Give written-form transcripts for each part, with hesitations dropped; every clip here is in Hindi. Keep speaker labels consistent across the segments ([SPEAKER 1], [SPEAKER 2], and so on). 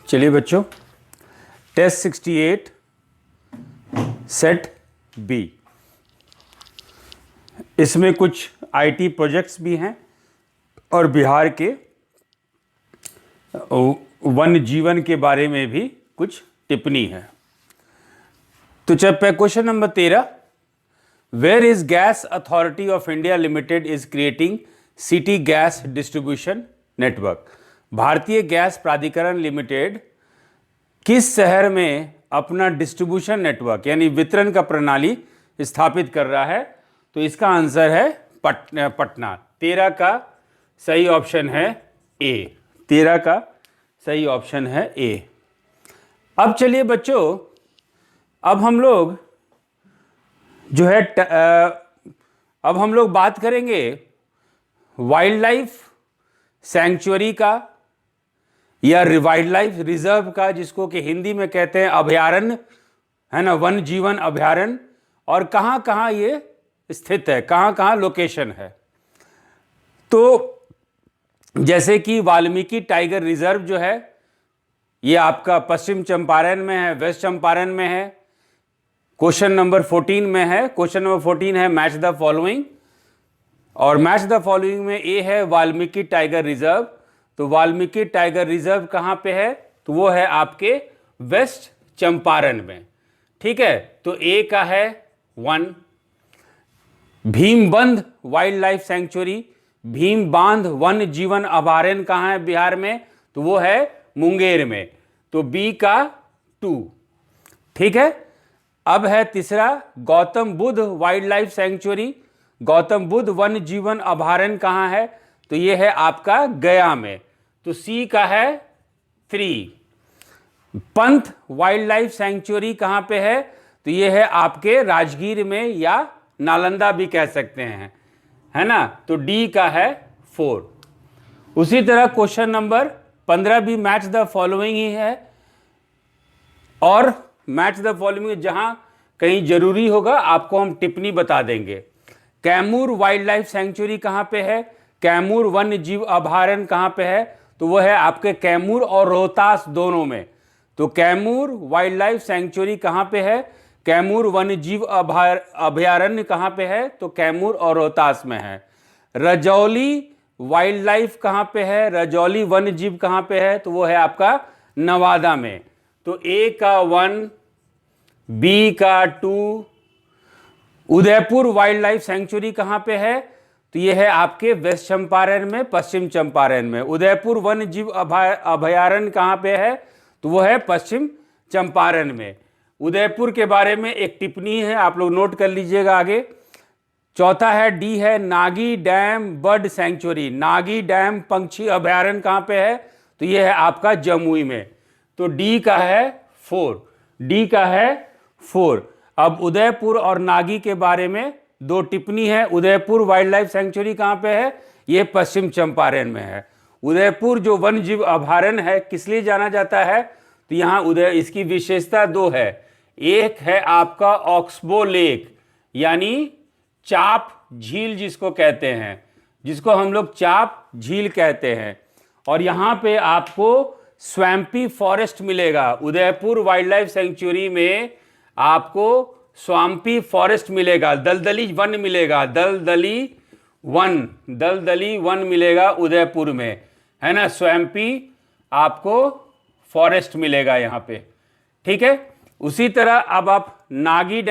[SPEAKER 1] चलिए बच्चों, टेस्ट 68 सेट बी, इसमें कुछ आईटी प्रोजेक्ट्स भी हैं और बिहार के वन जीवन के बारे में भी कुछ टिप्पणी है। तो चल question number 13, where is gas authority of India limited is creating city gas distribution network. भारतीय गैस प्राधिकरण लिमिटेड किस शहर में अपना डिस्ट्रीब्यूशन नेटवर्क यानी वितरण का प्रणाली स्थापित कर रहा है? तो इसका आंसर है पटना। 13 का सही ऑप्शन है ए। 13 का सही ऑप्शन है ए। अब चलिए बच्चों, अब हम लोग जो है अब हम लोग बात करेंगे वाइल्ड लाइफ सैंक्चुअरी का या वाइल्ड लाइफ रिजर्व का, जिसको कि हिंदी में कहते हैं अभयारण्य, है ना, वन जीवन अभयारण्य, और कहाँ कहाँ ये स्थित है, कहाँ कहाँ लोकेशन है। तो जैसे कि वाल्मीकि टाइगर रिजर्व जो है ये आपका पश्चिम चंपारण में है, वेस्ट चंपारण में है। क्वेश्चन नंबर 14 में है, क्वेश्चन नंबर 14 है मैच द फॉलोइंग, और मैच द फॉलोइंग में ए है वाल्मीकि टाइगर रिजर्व। तो वाल्मीकि टाइगर रिजर्व कहाँ पे है? तो वो है आपके वेस्ट चंपारण में। ठीक है, तो ए का है 1। Bhimbandh wild life sanctuary, Bhim बांध वन जीवन अभयारण्य कहाँ है बिहार में? तो वो है मुंगेर में। तो बी का 2। ठीक है, अब है तीसरा Gautam Buddha wild life sanctuary, Gautam Buddha one जीवन अभयारण्य कहाँ है? तो ये है आपका गया में। तो सी का है 3। पंथ वाइल्ड लाइफ सैंक्चुरी कहाँ पे है? तो ये है आपके राजगीर में या नालंदा भी कह सकते हैं, है ना। तो डी का है 4। उसी तरह क्वेश्चन नंबर 15 भी मैच द फॉलोइंग ही है, और मैच द फॉलोइंग जहां कहीं जरूरी होगा आपको हम टिप्पणी बता देंगे। कैमूर वाइल्ड लाइफ सैंक्चुरी कहां पे है? कैमूर वन्य जीव अभयारण्य कहां पे है? तो वो है आपके कैमूर और रोहतास दोनों में। तो कैमूर वाइल्ड लाइफ सैंक्चुरी कहां पे है? कैमूर वन्य जीव अभयारण्य कहां पे है? तो कैमूर और रोहतास में है। रजौली वाइल्ड लाइफ कहां पे है? रजौली वन्य जीव कहां पे है? तो वो है आपका नवादा में। तो ए का 1, बी का 2। उदयपुर वाइल्ड लाइफ सेंचुरी कहां पे है? तो ये है आपके वेस्ट चंपारण में, पश्चिम चंपारण में। उदयपुर वन्य जीव अभयारण्य कहां पे है? तो वो है पश्चिम चंपारण में। उदयपुर के बारे में एक टिप्पणी है, आप लोग नोट कर लीजिएगा आगे। चौथा है डी है Nagi dam bird sanctuary, Nagi dam पंछी अभयारण्य कहां पे है? तो ये है आपका जमुई में। तो डी का है 4। डी का है 4। अब उदयपुर और नागी के बारे में 2 टिप्पणी है। उदयपुर वाइल्ड लाइफ सेंचुरी कहां पे है? ये पश्चिम चंपारण में है। उदयपुर जो वन जीव अभयारण्य है किस लिए जाना जाता है? तो यहां इसकी विशेषता 2 है। एक है आपका ऑक्सबो लेक, यानी चाप झील जिसको कहते हैं, जिसको हम लोग चाप झील कहते हैं। और यहां पे आपको स्वैम्पी फॉरेस्ट मिलेगा। उदयपुर वाइल्ड लाइफ सेंचुरी में आपको स्वाम्पी फॉरेस्ट मिलेगा, दलदली वन मिलेगा, दलदली वन मिलेगा उदयपुर में, है ना। स्वैम्पी आपको फॉरेस्ट मिलेगा यहां पे। ठीक है, उसी तरह अब आप Nagi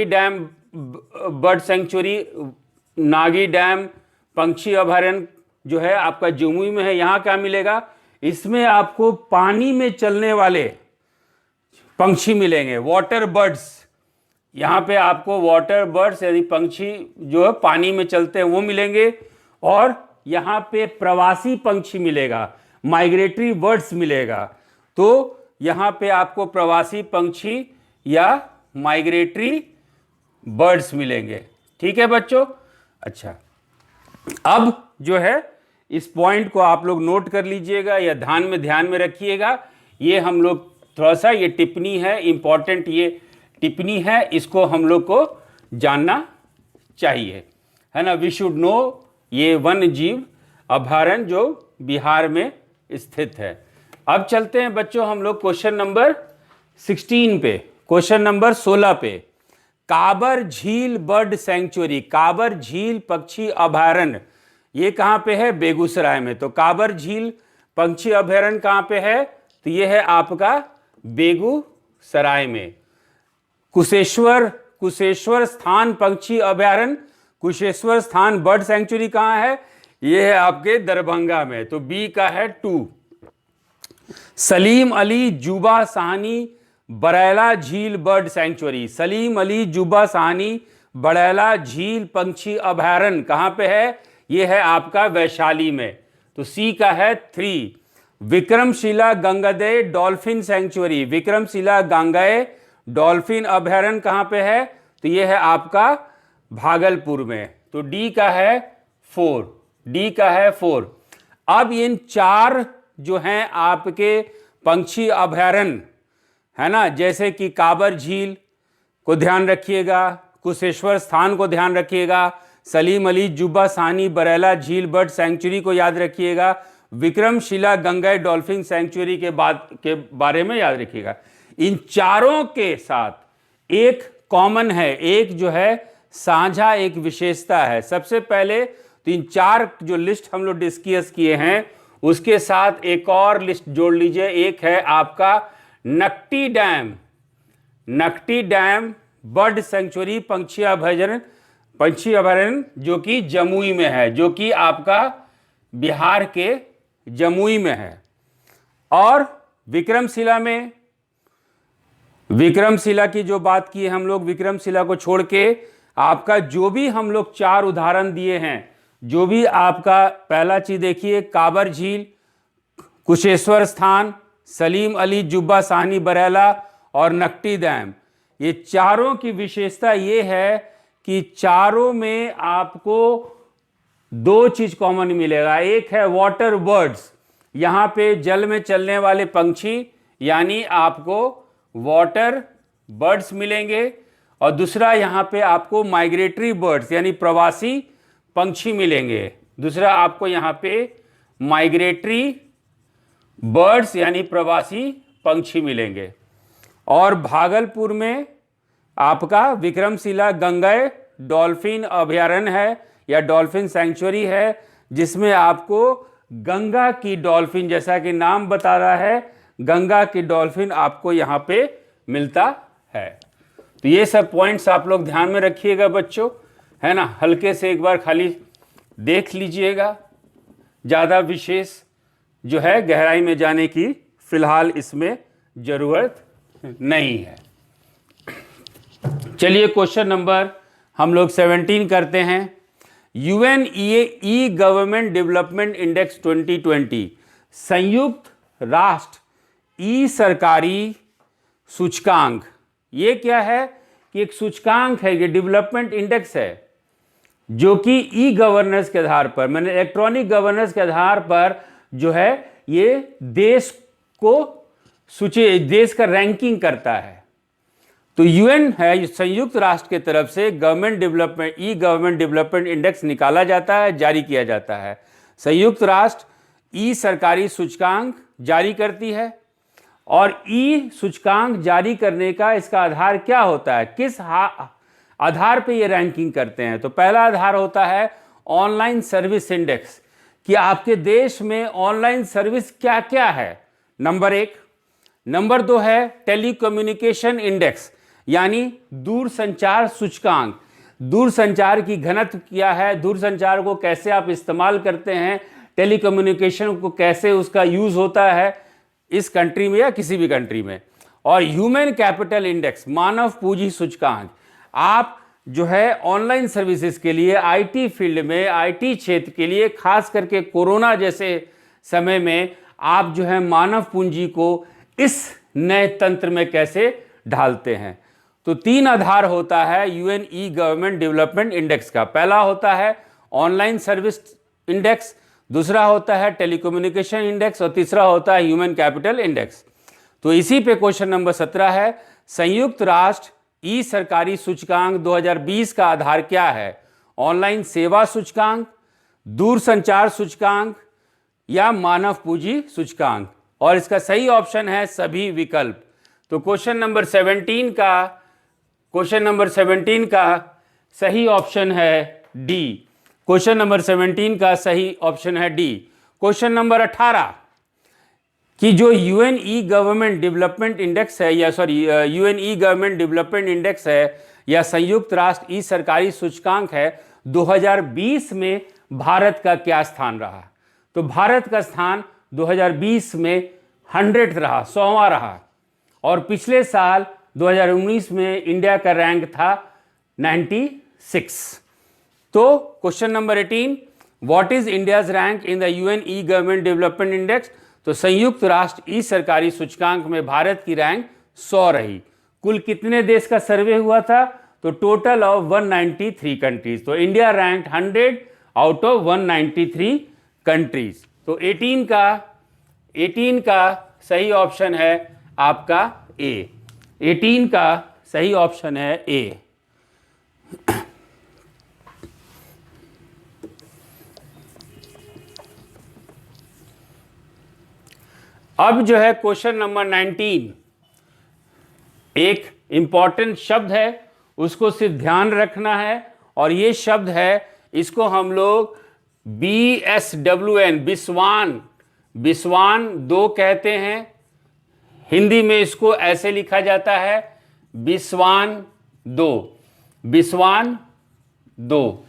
[SPEAKER 1] dam bird sanctuary, Nagi dam पंछी अभयारण्य जो है आपका जमुई में है। यहां क्या मिलेगा? इसमें आपको पानी में चलने वाले पंछी मिलेंगे, वाटर बर्ड्स। यहां पे आपको वाटर बर्ड्स यानी पंछी जो है पानी में चलते हैं वो मिलेंगे, और यहां पे प्रवासी पंछी मिलेगा, माइग्रेटरी बर्ड्स मिलेगा। तो यहां पे आपको प्रवासी पंछी या माइग्रेटरी बर्ड्स मिलेंगे। ठीक है बच्चों? अच्छा, अब जो है इस पॉइंट को आप लोग नोट कर लीजिएगा या ध्यान में रखिएगा। ये हम लोग थोड़ा सा ये टिप्पणी है, इंपॉर्टेंट ये टिप्पणी है, इसको हम लोग को जानना चाहिए, है ना। वी शुड नो ये वन्य जीव अभयारण्य जो बिहार में स्थित है। अब चलते हैं बच्चों हम लोग क्वेश्चन नंबर 16 पे, क्वेश्चन नंबर 16 पे। काबर झील बर्ड सेंचुरी, काबर झील पक्षी अभयारण्य, ये कहाँ पे है? बेगूसराय में। तो काबर झील पक्षी अभयारण्य कहाँ पे है? तो ये है आपका बेगूसराय में। कुशेश्वर स्थान पक्षी अभयारण्य, कुशेश्वर स्थान बर्ड सेंचुरी कहाँ है? ये है आपके दरभंगा में। तो बी का है 2। सलीम अली जुबा साहनी बरैला झील बर्ड सेंचुरी, सलीम अली जुबा साहनी बरैला झील पक्षी अभयारण्य कहाँ पे है? ये है आपका वैशाली में। तो सी का है 3। Vikramshila Gangeya dolphin sanctuary, Vikramshila Gangeya dolphin अभयारण्य कहाँ पे है? तो ये है आपका भागलपुर में। तो डी का है 4, डी का है 4। अब इन 4 जो हैं आपके पक्षी अभयारण्य, है ना, जैसे कि काबर झील को ध्यान रखिएगा, कुशेश्वर स्थान को ध्यान रखिएगा, सलीम अली जुबा साहनी बरैला झील बर्ड सेंचुरी को याद रखिएगा, विक्रमशिला गंगेय डॉल्फिन सेंचुरी के बारे में याद रखिएगा। इन चारों के साथ एक कॉमन है, एक जो है साझा एक विशेषता है। सबसे पहले तो इन 4 जो लिस्ट हम लोग डिस्कस किए हैं उसके साथ एक और लिस्ट जोड़ लीजिए, एक है आपका नकटी डैम बर्ड सेंचुरी पक्षी अभयारण्य जो कि जमुई में है, जो कि आपका बिहार के जमुई में है। और विक्रमशिला की जो बात की है हम लोग, विक्रमशिला को छोड़ के आपका जो भी हम लोग 4 उदाहरण दिए हैं, जो भी आपका पहला चीज देखिए, काबर झील, कुशेश्वर स्थान, सलीम अली जुब्बा साहनी बरैला और नकटी डैम, ये चारों की विशेषता ये है कि चारों में आपको 2 चीज कॉमन मिलेगा। एक है वाटर बर्ड्स, यहां पे जल में चलने वाले पंछी यानी आपको वाटर बर्ड्स मिलेंगे, और दूसरा यहां पे आपको माइग्रेटरी बर्ड्स यानी प्रवासी पंछी मिलेंगे। दूसरा आपको यहां पे माइग्रेटरी बर्ड्स यानी प्रवासी पंछी मिलेंगे। और भागलपुर में आपका विक्रमशिला गंगेय डॉल्फिन अभयारण्य है या डॉल्फिन सेंचुरी है, जिसमें आपको गंगा की डॉल्फिन, जैसा कि नाम बता रहा है, गंगा की डॉल्फिन आपको यहाँ पे मिलता है। तो ये सब पॉइंट्स आप लोग ध्यान में रखिएगा बच्चों, है ना। हल्के से एक बार खाली देख लीजिएगा, ज़्यादा विशेष जो है गहराई में जाने की फिलहाल इसमें ज़रूरत नहीं है। चलिए क्वेश्चन नंबर हम लोग 17 करते हैं। ई गवर्नमेंट डेवलपमेंट इंडेक्स 2020, संयुक्त राष्ट्र ई सरकारी सूचकांक, ये क्या है कि एक सूचकांक है, ये डेवलपमेंट इंडेक्स है, जो कि ई गवर्नेंस के आधार पर, मैंने इलेक्ट्रॉनिक गवर्नेंस के आधार पर जो है ये देश का रैंकिंग करता है। तो यूएन है, संयुक्त राष्ट्र के तरफ से गवर्नमेंट डेवलपमेंट इंडेक्स निकाला जाता है, जारी किया जाता है। संयुक्त राष्ट्र ई सरकारी सूचकांक जारी करती है, और ई सूचकांक जारी करने का इसका आधार क्या होता है, किस आधार पे ये रैंकिंग करते हैं? तो पहला आधार होता है ऑनलाइन सर्विस इंडेक्स, कि आपके देश में ऑनलाइन सर्विस क्या क्या है, नंबर 1। नंबर 2 है टेलीकम्युनिकेशन इंडेक्स, यानी दूरसंचार सूचकांक, दूरसंचार की घनत्व क्या है, दूरसंचार को कैसे आप इस्तेमाल करते हैं, टेलीकम्युनिकेशन को कैसे उसका यूज होता है इस कंट्री में या किसी भी कंट्री में। और ह्यूमन कैपिटल इंडेक्स, मानव पूंजी सूचकांक, आप जो है ऑनलाइन सर्विसेज के लिए आईटी फील्ड में, आईटी क्षेत्र के लिए, खास करके कोरोना जैसे समय में आप जो है मानव पूंजी को इस नए तंत्र में कैसे ढालते हैं। तो 3 आधार होता है यूएन ई गवर्नमेंट डेवलपमेंट इंडेक्स का। पहला होता है ऑनलाइन सर्विस इंडेक्स, दूसरा होता है टेलीकम्युनिकेशन इंडेक्स, और तीसरा होता है ह्यूमन कैपिटल इंडेक्स। तो इसी पे क्वेश्चन नंबर 17 है, संयुक्त राष्ट्र ई सरकारी सूचकांक 2020 का आधार क्या है? ऑनलाइन सेवा सूचकांक, दूरसंचार सूचकांक या मानव पूंजी सूचकांक? और इसका सही ऑप्शन है सभी विकल्प। तो क्वेश्चन नंबर 17 का सही ऑप्शन है डी। क्वेश्चन नंबर 17 का सही ऑप्शन है डी। क्वेश्चन नंबर 18 कि जो यूएन ई गवर्नमेंट डेवलपमेंट इंडेक्स है यूएन ई गवर्नमेंट डेवलपमेंट इंडेक्स है या संयुक्त राष्ट्र ई सरकारी सूचकांक है, 2020 में भारत का क्या स्थान रहा? तो भारत का स्थान 2020 में 100 रहा, 100वां रहा। और पिछले साल 2019 में इंडिया का रैंक था 96। तो question number 18, what is India's rank in the UN E government development index? तो संयुक्त राष्ट्र ई सरकारी सूचकांक में भारत की रैंक 100 रही। कुल कितने देश का सर्वे हुआ था? तो टोटल ऑफ 193 कंट्रीज। तो India rank 100 out of 193 countries. तो 18 का सही ऑप्शन है आपका ए। 18 का सही ऑप्शन है ए। अब जो है क्वेश्चन नंबर 19, एक इंपॉर्टेंट शब्द है, उसको सिर्फ ध्यान रखना है। और ये शब्द है, इसको हम लोग BSWN बिस्वान 2 कहते हैं। हिंदी में इसको ऐसे लिखा जाता है बिस्वान 2।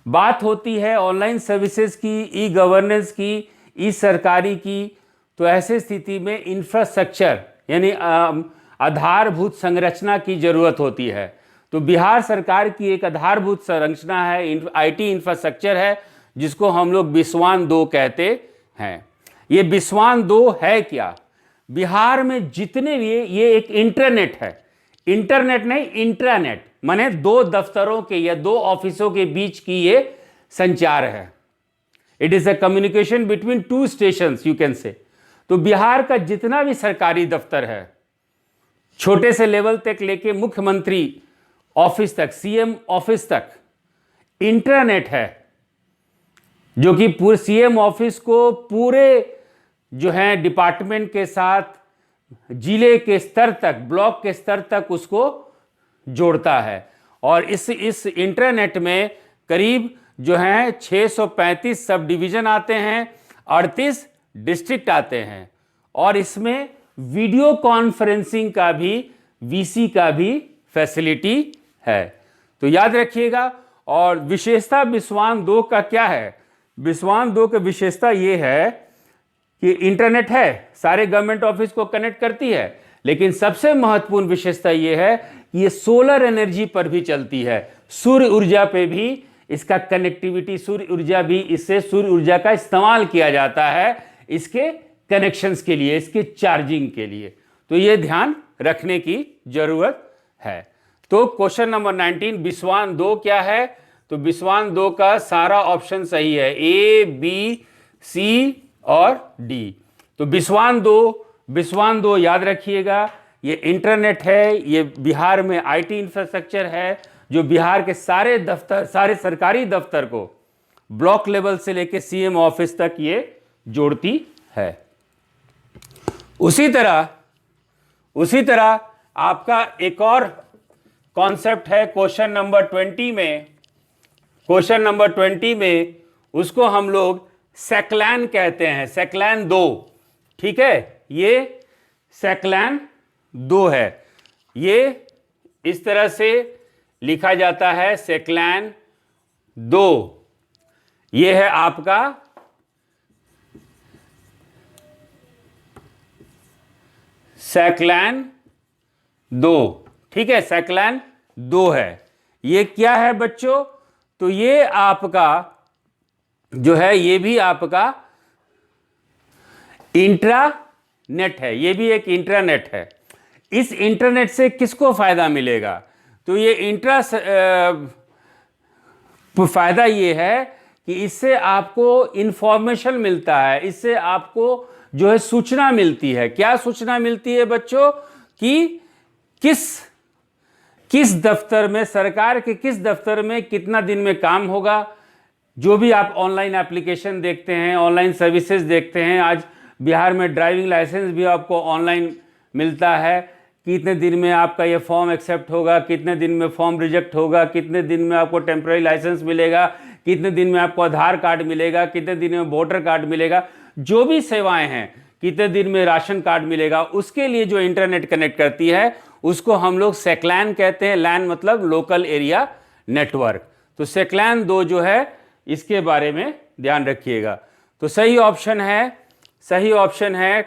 [SPEAKER 1] बात होती है ऑनलाइन सर्विसेज की, ई गवर्नेंस की, ई सरकारी की। तो ऐसे स्थिति में इंफ्रास्ट्रक्चर यानी आधारभूत संरचना की जरूरत होती है। तो बिहार सरकार की एक आधारभूत संरचना है, आईटी इंफ्रास्ट्रक्चर है, जिसको हम लोग बिस्वान 2 कहते हैं। ये बिस्वान 2 है क्या? बिहार में जितने भी, ये एक इंटरनेट है, इंटरनेट नहीं इंट्रानेट, माने 2 दफ्तरों के या 2 ऑफिसों के बीच की ये संचार है। It is a communication between 2 stations you can say. तो बिहार का जितना भी सरकारी दफ्तर है, छोटे से लेवल तक लेके मुख्यमंत्री ऑफिस तक, सीएम ऑफिस तक, इंटरनेट है, जो कि पूरे सीएम ऑफिस को पूरे जो है डिपार्टमेंट के साथ जिले के स्तर तक, ब्लॉक के स्तर तक उसको जोड़ता है। और इस इंटरनेट में करीब जो है 635 सब डिवीजन आते हैं, 38 डिस्ट्रिक्ट आते हैं। और इसमें वीडियो कॉन्फ्रेंसिंग का भी, वीसी का भी फैसिलिटी है। तो याद रखिएगा। और विशेषता बिस्वान 2 का क्या है? बिस्वान 2 की विशेषता ये है कि इंटरनेट है, सारे गवर्नमेंट ऑफिस को कनेक्ट करती है, लेकिन सबसे महत्वपूर्ण विशेषता ये है कि ये सोलर एनर्जी पर भी चलती है। सूर्य ऊर्जा पे भी इसका कनेक्टिविटी, सूर्य ऊर्जा भी, इससे सूर्य ऊर्जा का इस्तेमाल किया जाता है इसके कनेक्शंस के लिए, इसके चार्जिंग के लिए। तो ये ध्यान रखने की जरूरत है। तो क्वेश्चन नंबर 19 बिस्वान 2 क्या है? तो बिस्वान 2 का सारा ऑप्शन सही है, ए, बी, सी और डी। तो बिस्वान 2 याद रखिएगा, ये इंटरनेट है, ये बिहार में आईटी इंफ्रास्ट्रक्चर है, जो बिहार के सारे दफ्तर, सारे सरकारी दफ्तर को ब्लॉक लेवल से लेकर सीएम ऑफिस तक ये जोड़ती है। उसी तरह आपका एक और कॉन्सेप्ट है क्वेश्चन नंबर 20 में। क्वेश्चन नंबर 20 में उसको हम लोग सेक्लैन कहते हैं, सेक्लैन 2। ठीक है, ये सेक्लैन 2 है। ये इस तरह से लिखा जाता है सेक्लैन 2। ये है आपका सेक्लैन 2। ठीक है, सेक्लैन 2 है। ये क्या है बच्चों? तो ये आपका जो है, ये भी आपका इंट्रानेट है, ये भी एक इंट्रानेट है। इस इंटरनेट से किसको फायदा मिलेगा? तो ये फायदा ये है कि इससे आपको इंफॉर्मेशन मिलता है, इससे आपको जो है सूचना मिलती है। क्या सूचना मिलती है बच्चों? कि किस दफ्तर में, सरकार के किस दफ्तर में कितना दिन में काम होगा। जो भी आप ऑनलाइन एप्लीकेशन देखते हैं, ऑनलाइन सर्विसेज देखते हैं, आज बिहार में ड्राइविंग लाइसेंस भी आपको ऑनलाइन मिलता है। कितने दिन में आपका ये फॉर्म एक्सेप्ट होगा, कितने दिन में फॉर्म रिजेक्ट होगा, कितने दिन में आपको टेम्पररी लाइसेंस मिलेगा, कितने दिन में आपको आधार कार्ड मिलेगा, कितने दिन में वोटर कार्ड मिलेगा, जो भी सेवाएं हैं, कितने दिन में राशन कार्ड मिलेगा, उसके लिए जो इंटरनेट कनेक्ट करती है उसको हम लोग सेक्लैन कहते हैं। लैन मतलब लोकल एरिया नेटवर्क। तो सेक्लैन 2 जो है, इसके बारे में ध्यान रखिएगा। तो सही ऑप्शन है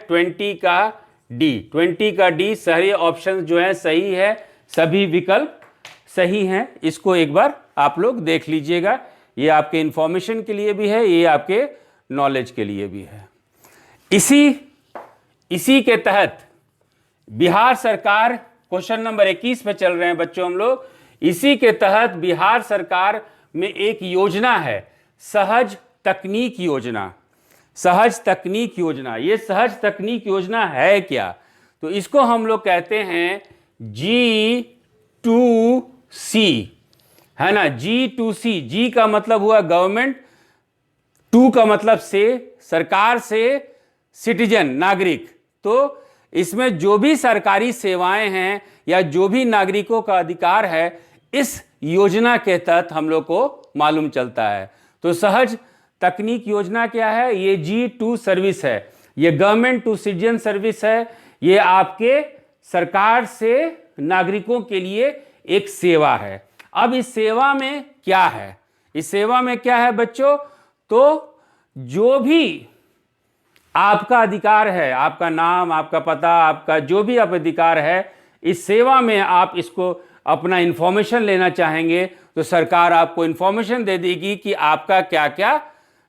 [SPEAKER 1] 20 का डी। 20 का डी सही ऑप्शन जो है सही है, सभी विकल्प सही हैं। इसको एक बार आप लोग देख लीजिएगा, ये आपके इंफॉर्मेशन के लिए भी है, ये आपके नॉलेज के लिए भी है। इसी के तहत बिहार सरकार, क्वेश्चन नंबर 21 पे चल रहे हैं बच्चों हम लोग। इसी के तहत बिहार सरकार में एक योजना है, सहज तकनीक योजना। सहज तकनीक योजना, ये सहज तकनीक योजना है क्या? तो इसको हम लोग कहते हैं G2C, है ना। G2C, G का मतलब हुआ गवर्नमेंट, 2 का मतलब से, सरकार से, सिटीजन नागरिक। तो इसमें जो भी सरकारी सेवाएं हैं या जो भी नागरिकों का अधिकार है, इस योजना के तहत हम लोग को मालूम चलता है। तो सहज तकनीक योजना क्या है? ये G2 सर्विस है, ये गवर्नमेंट टू सिटीजन सर्विस है। ये आपके सरकार से नागरिकों के लिए एक सेवा है। अब इस सेवा में क्या है? इस सेवा में क्या है बच्चों? तो जो भी आपका अधिकार है, आपका नाम, आपका पता, आपका जो भी आप अधिकार है, इस सेवा में आप इसको अपना इंफॉर्मेशन लेना चाहेंगे तो सरकार आपको इंफॉर्मेशन दे देगी कि आपका क्या क्या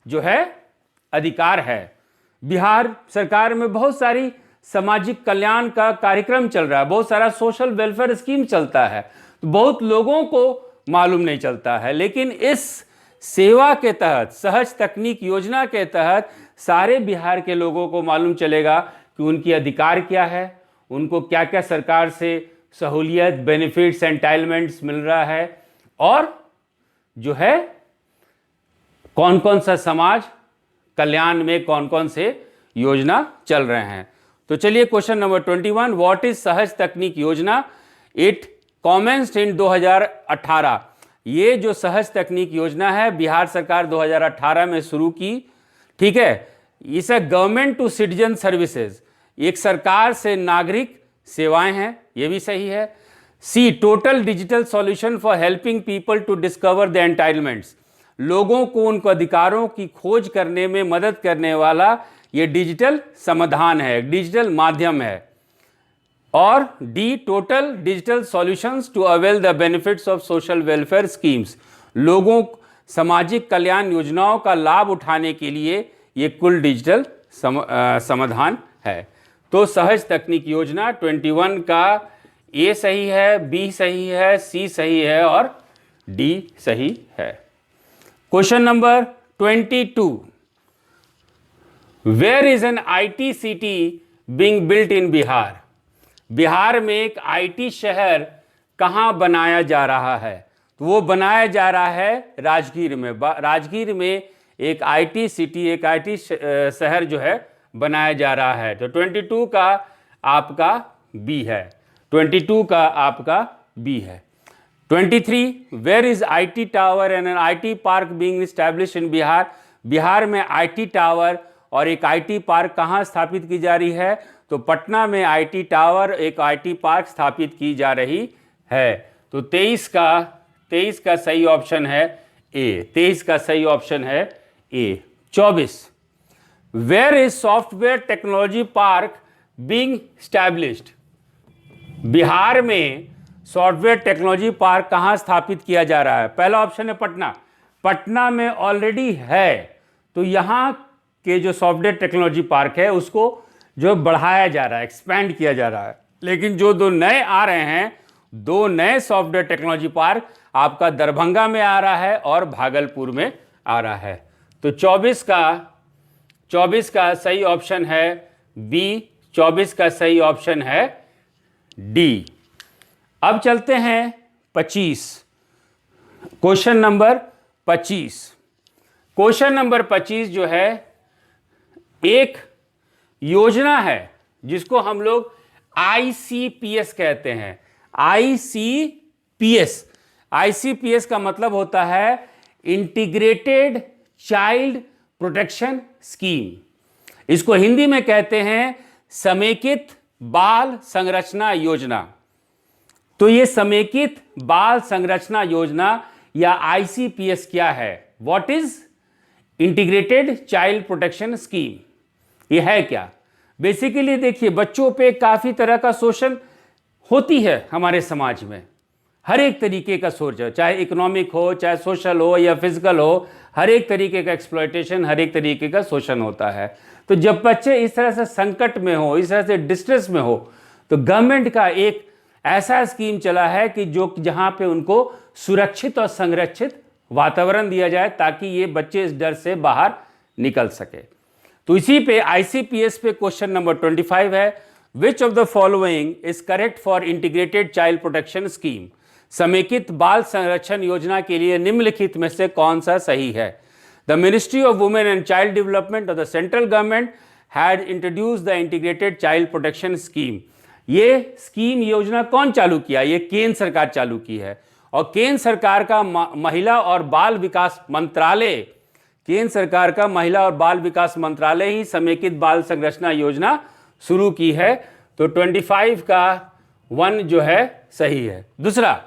[SPEAKER 1] जो है अधिकार है। बिहार सरकार में बहुत सारी सामाजिक कल्याण का कार्यक्रम चल रहा है, बहुत सारा सोशल वेलफेयर स्कीम चलता है, तो बहुत लोगों को मालूम नहीं चलता है। लेकिन इस सेवा के तहत, सहज तकनीक योजना के तहत सारे बिहार के लोगों को मालूम चलेगा कि उनकी अधिकार क्या है, उनको क्या क्या सरकार से सहूलियत, बेनिफिट्स, एंटाइटलमेंट्स मिल रहा है, और जो है कौन कौन सा समाज कल्याण में कौन कौन से योजना चल रहे हैं। तो चलिए क्वेश्चन नंबर 21, व्हाट इज सहज तकनीक योजना? इट कॉमेंस्ड इन 2018। ये जो सहज तकनीक योजना है बिहार सरकार 2018 में शुरू की, ठीक है। इसे गवर्नमेंट टू सिटीजन सर्विसेज, एक सरकार से नागरिक सेवाएं हैं, ये भी सही है। C, total digital solution for helping people to discover the entitlements, लोगों को उनको अधिकारों की खोज करने में मदद करने वाला ये डिजिटल समाधान है, डिजिटल माध्यम है। और D, total digital solutions to avail the benefits of social welfare schemes, लोगों सामाजिक कल्याण योजनाओं का लाभ उठाने के लिए ये कुल डिजिटल समाधान है। तो सहज तकनीक योजना 21 का ए सही है, बी सही है, सी सही है और डी सही है। Question number 22, where is an IT city being built in Bihar? Bihar में एक IT शहर कहाँ बनाया जा रहा है? तो वो बनाया जा रहा है राजगीर में। राजगीर में एक IT सिटी, एक IT शहर जो है बनाया जा रहा है। तो 22 का आपका बी है, 22 का आपका बी है। 23, where is IT tower and an IT park being established in Bihar? Bihar में IT टावर और एक IT पार्क कहाँ स्थापित की जा रही है? तो पटना में IT टावर, एक IT पार्क स्थापित की जा रही है। तो 23 का सही ऑप्शन है ए, 23 का सही ऑप्शन है A. 24, where is software technology park being established? Bihar में सॉफ्टवेयर टेक्नोलॉजी पार्क कहाँ स्थापित किया जा रहा है? पहला ऑप्शन है पटना, पटना में ऑलरेडी है, तो यहाँ के जो सॉफ्टवेयर टेक्नोलॉजी पार्क है उसको जो बढ़ाया जा रहा है, एक्सपैंड किया जा रहा है। लेकिन जो 2 नए आ रहे हैं, 2 नए सॉफ्टवेयर टेक्नोलॉजी पार्क आपका दरभंगा में आ रहा है और भागलपुर में आ रहा है। तो 24 का सही ऑप्शन है बी, 24 का सही ऑप्शन है डी। अब चलते हैं 25, क्वेश्चन नंबर 25। क्वेश्चन नंबर 25 जो है एक योजना है जिसको हम लोग ICPS कहते हैं। ICPS का मतलब होता है इंटीग्रेटेड चाइल्ड प्रोटेक्शन स्कीम। इसको हिंदी में कहते हैं समेकित बाल संरचना योजना। तो ये समेकित बाल संरचना योजना या ICPS क्या है? What is integrated child protection scheme? ये है क्या? बेसिकली देखिए, बच्चों पे काफी तरह का शोषण होती है हमारे समाज में। हर एक तरीके का शोषण, चाहे इकोनॉमिक हो, चाहे सोशल हो या फिजिकल हो, हर एक तरीके का एक्सप्लॉयटेशन, हर एक तरीके का शोषण होता है। तो जब बच्चे इस तरह से संकट में हो, इस तरह से डिस्ट्रेस में हो, तो गवर्नमेंट का एक ऐसा स्कीम चला है कि जो जहां पे उनको सुरक्षित और संरक्षित वातावरण दिया जाए ताकि ये बच्चे इस डर से बाहर निकल सके। तो इसी पे ICPS पे क्वेश्चन नंबर 25 है, which of the following is correct for integrated child protection scheme? समेकित बाल संरक्षण योजना के लिए निम्नलिखित में से कौन सा सही है? The ministry of women and child development of the central government had introduce the integrated child protection scheme. ये स्कीम योजना कौन चालू किया? ये केंद्र सरकार चालू की है। और केंद्र सरकार का महिला और बाल विकास मंत्रालय, केंद्र सरकार का महिला और बाल विकास मंत्रालय ही समेकित बाल संरचना योजना शुरू की है। तो 25 का 1 जो है सही है। दूसरा,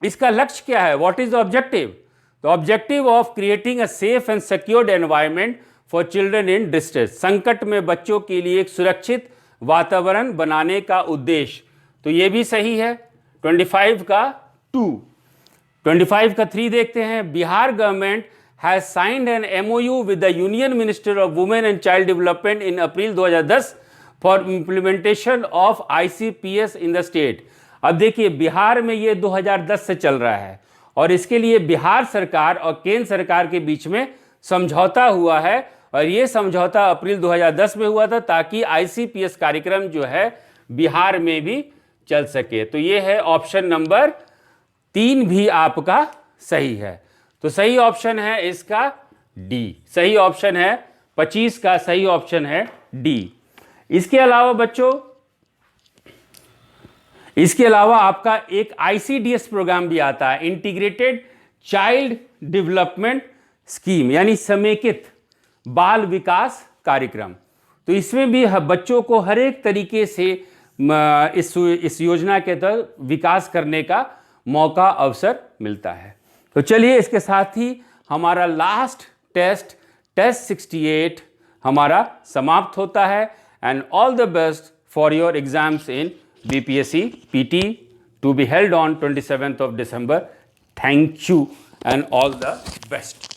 [SPEAKER 1] इसका लक्ष्य क्या है? What is the objective? The objective of creating a safe and secured environment for children in distress. संकट में बच्चों के लिए एक सुरक्षित वातावरण बनाने का उद्देश्य। तो ये भी सही है। 25 का 2। 25 का 3 देखते हैं। Bihar government has signed an MOU with the union minister of women and child development in April 2010 for implementation of ICPS in the state. अब देखिए, बिहार में ये 2010 से चल रहा है और इसके लिए बिहार सरकार और केंद्र सरकार के बीच में समझौता हुआ है और ये समझौता अप्रैल 2010 में हुआ था ताकि ICPS कार्यक्रम जो है बिहार में भी चल सके। तो ये है ऑप्शन नंबर 3 भी आपका सही है। तो सही ऑप्शन है इसका D। सही ऑप्शन है 25 का सही ऑप्शन है D। इसके अलावा बच्चों, इसके अलावा आपका एक ICDS प्रोग्राम भी आता है, इंटीग्रेटेड चाइल्ड डेवलपमेंट स्कीम, यानी समेकित बाल विकास कार्यक्रम। तो इसमें भी बच्चों को हर एक तरीके से इस योजना के तहत विकास करने का मौका, अवसर मिलता है। तो चलिए, इसके साथ ही हमारा लास्ट टेस्ट 68 हमारा समाप्त होता है। And all the best for your exams in BPSC PT to be held on 27th of December. Thank you and all the best.